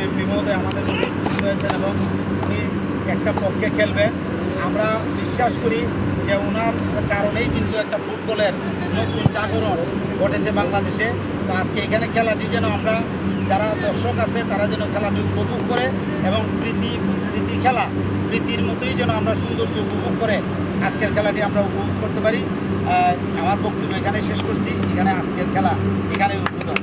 MP মহোদয় আমাদের মধ্যে উপস্থিত হয়েছেন এবং উনি একটা পক্ষে খেলবেন। আমরা বিশ্বাস করি যে ওনার কারণেই কিন্তু একটা ফুটবলের নতুন জাগরণ ঘটেছে বাংলাদেশে। তো আজকে এখানে খেলাটি যেন আমরা যারা দর্শক আছে তারা যেন খেলাটি উপভোগ করে এবং প্রীতি খেলা প্রীতির মতোই যেন আমরা সৌন্দর্য উপভোগ করে আজকের খেলাটি আমরা উপভোগ করতে পারি। আমার বক্তব্য এখানে শেষ করছি। এখানে আজকের খেলা এখানে উদ্বোধন।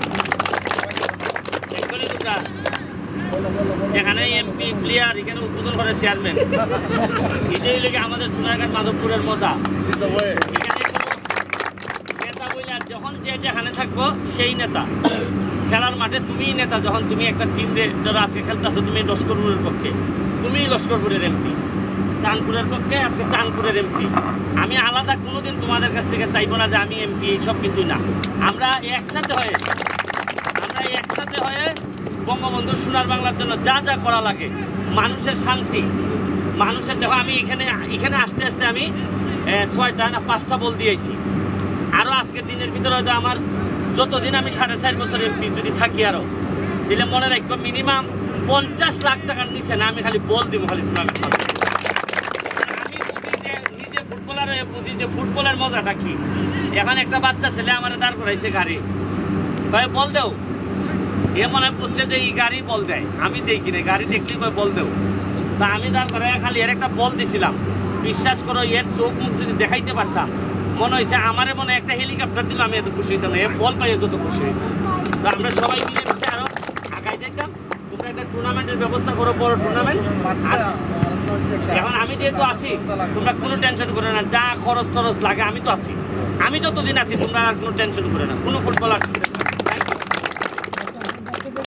যেখানে এমপি প্লেয়ার এখানে উদ্বোধন করে চেয়ারম্যান, এটাই লেগে আমাদের সোনারঘাট মাধবপুরের মজা। নেতা বইলে যখন যেখানে থাকবো সেই নেতা, খেলার মাঠে তুমিই নেতা। যখন তুমি একটা টিম যারা আজকে খেলতেছো, তুমি লস্করপুরের পক্ষে, তুমি লস্করপুরের এমপি, চাঁদপুরের পক্ষে আজকে চাঁদপুরের এমপি। আমি আলাদা কোনোদিন তোমাদের কাছ থেকে চাইবো না যে আমি এমপি, এইসব কিছুই না। আমরা একসাথে হয়ে বঙ্গবন্ধুর সোনার বাংলার জন্য যা যা করা লাগে, মানুষের শান্তি, মানুষের দেখো আমি এখানে আসতে আসতে আমি 6টা না 5টা বল দিয়েছি। আরও আজকের দিনের ভিতরে হয়তো আমার যতদিন আমি 4.5 বছর এমপি যদি থাকি আরও দিলে মনে রাখবো মিনিমাম 50 লাখ টাকার নিচে না আমি খালি বল দিব খালি সোনার। আমি বুঝি যে নিজে ফুটবলার হয়ে বুঝি যে ফুটবলের মজাটা কি। এখন একটা বাচ্চা ছেলে আমার দাঁড় করাইছে গাড়ি, ভাই বল দেও, এ মনে বুঝছে যে এই গাড়ি বল দেয়, আমি দেই কিনে গাড়ি দেখলি কই বল দেও। তা আমি দাঁড় করাই খালি এর একটা বল দিছিলাম। বিশ্বাস করো এর চোখ মুখ যদি দেখাইতে পারতাম মনে হয়েছে আমারে মনে একটা হেলিকপ্টার দিল, আমি এত খুশি হইতাম না। এ বল পাইয়ে যত খুশি হয়েছে। তো আমরা সবাই মিলে মিশে আরো আগাই যাইতাম। তোমরা একটা টুর্নামেন্টের ব্যবস্থা করো, বড় টুর্নামেন্ট। এখন আমি যেহেতু আছি তোমরা কোনো টেনশন করে না, যা খরচ টরচ লাগে আমি তো আছি। আমি যতদিন আছি তোমরা আর কোনো টেনশন করে না, কোনো ফুটবলার